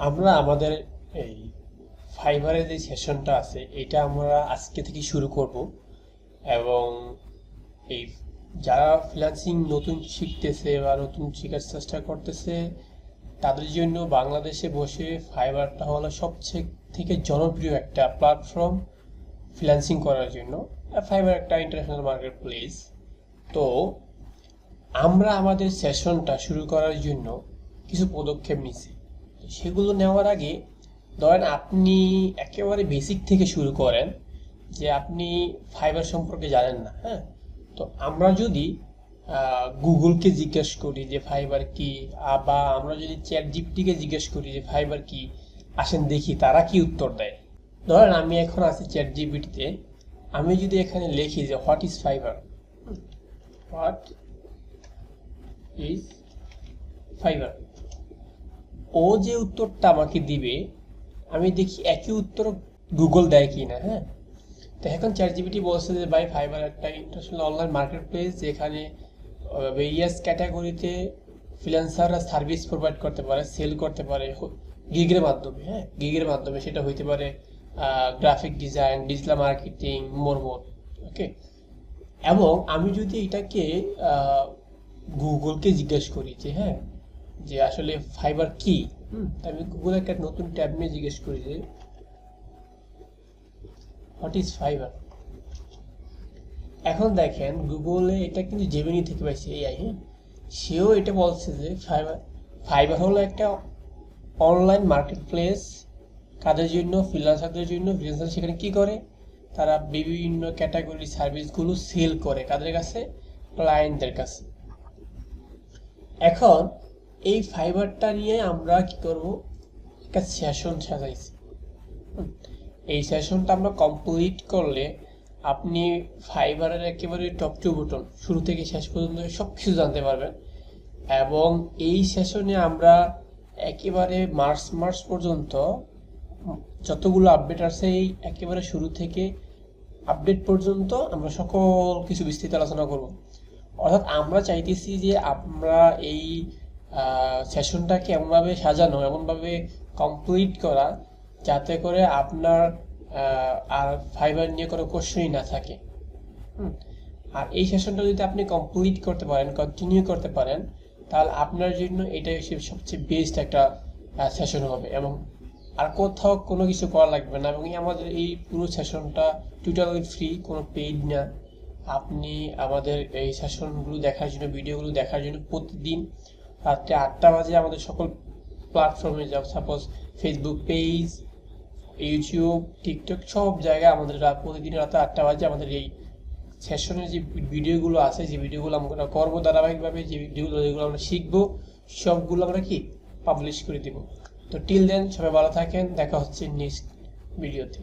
আমরা আমাদের এই ফাইবারের যে সেশনটা আছে এটা আমরা আজকে থেকে শুরু করব। এবং এই যারা ফ্রিল্যান্সিং নতুন শিখতেছে বা নতুন শেখার চেষ্টা করতেছে তাদের জন্য বাংলাদেশে বসে ফাইবারটা হলো সবচেয়ে থেকে জনপ্রিয় একটা প্ল্যাটফর্ম ফ্রিল্যান্সিং করার জন্য। ফাইবার একটা ইন্টারন্যাশনাল মার্কেট প্লেস। তো আমরা আমাদের সেশনটা শুরু করার জন্য কিছু পদক্ষেপ নিছি। তো সেগুলো নেওয়ার আগে ধরেন আপনি একেবারে বেসিক থেকে শুরু করেন, যে আপনি ফাইবার সম্পর্কে জানেন না, হ্যাঁ। তো আমরা যদি গুগলকে জিজ্ঞেস করি যে ফাইবার কি, বা আমরা যদি চ্যাট জিপিটিকে জিজ্ঞেস করি যে ফাইবার কি, আসেন দেখি তারা কি উত্তর দেয়। ধরেন আমি এখন আছি চ্যাট জিপিটিতে, আমি যদি এখানে লিখি যে what is fibre, what is fibre, ও যে উত্তরটা আমাকে দিবে আমি দেখি একই উত্তর গুগল দেয় কিনা, হ্যাঁ। তো এখন চ্যাট জিপিটি বলছে যে ভাই ফাইবার একটা ইন্টারন্যাশনাল অনলাইন মার্কেট প্লেস যেখানে ভেরিয়াস ক্যাটাগরিতে ফ্রিল্যান্সাররা সার্ভিস প্রোভাইড করতে পারে, সেল করতে পারে গিগের মাধ্যমে, হ্যাঁ, গিগের মাধ্যমে। সেটা হইতে পারে গ্রাফিক ডিজাইন, ডিজিটাল মার্কেটিং, মোর। ওকে। এবং আমি যদি এটাকে গুগলকে জিজ্ঞেস করি যে হ্যাঁ, যে আসলে ফাইবার কি, আমি গুগলে একটা নতুন ট্যাব নিয়ে জিজ্ঞেস করি যে হোয়াট ইজ ফাইবার। এখন দেখেন গুগলে এটা কিন্তু জেমিনি থেকে পাইছে এআই, হ্যাঁ। সেও এটা বলছে যে ফাইবার ফাইবার হলো একটা অনলাইন মার্কেট প্লেস। কাদের জন্য? ফ্রিল্যান্সারদের জন্য। ফ্রিল্যান্সার সেখানে কি করে? তারা বিভিন্ন ক্যাটাগরি সার্ভিসগুলো সেল করে কাদের কাছে? ক্লায়েন্টদের কাছে। এখন এই ফাইবারটা নিয়ে আমরা কি করব, একটা সেশন সাজাইছি। এই সেশনটা আমরা কমপ্লিট করলে আপনি ফাইবারের একেবারে টপ টু বটন শুরু থেকে শেষ পর্যন্ত সব কিছু জানতে পারবেন। এবং এই সেশনে আমরা একেবারে মার্চ পর্যন্ত যতগুলো আপডেট আছে এই একেবারে শুরু থেকে আপডেট পর্যন্ত আমরা সকল কিছু বিস্তৃত আলোচনা করব। অর্থাৎ আমরা চাইতেছি যে আমরা এই সেশনটাকে এমনভাবে সাজানো, এমনভাবে কমপ্লিট করা যাতে করে আপনার আর ফাইবার নিয়ে কোনো কোশ্চেনই না থাকে। আর এই সেশনটা যদি আপনি কমপ্লিট করতে পারেন, কন্টিনিউ করতে পারেন, তাহলে আপনার জন্য এটাই সবচেয়ে বেস্ট একটা সেশন হবে। এবং আর কোথাও কোনো কিছু করা লাগবে না। এবং আমাদের এই পুরো সেশনটা টোটালি ফ্রি, কোনো পেইড না। আপনি আমাদের এই সেশনগুলো দেখার জন্য, ভিডিওগুলো দেখার জন্য প্রতিদিন রাত্রে 8টা বাজে আমাদের সকল প্ল্যাটফর্মে যাও, suppose Facebook page, YouTube, TikTok, সব জায়গায় আমাদের প্রতিদিন রাতে 8টা বাজে আমাদের এই সেশনের যে ভিডিওগুলো আছে, যে ভিডিওগুলো আমরা করবো ধারাবাহিকভাবে, যে ভিডিওগুলো যেগুলো আমরা শিখবো সবগুলো আমরা কি পাবলিশ করে দিব। তো টিল দেন সবাই ভালো থাকেন, দেখা হচ্ছে নেক্সট ভিডিওতে।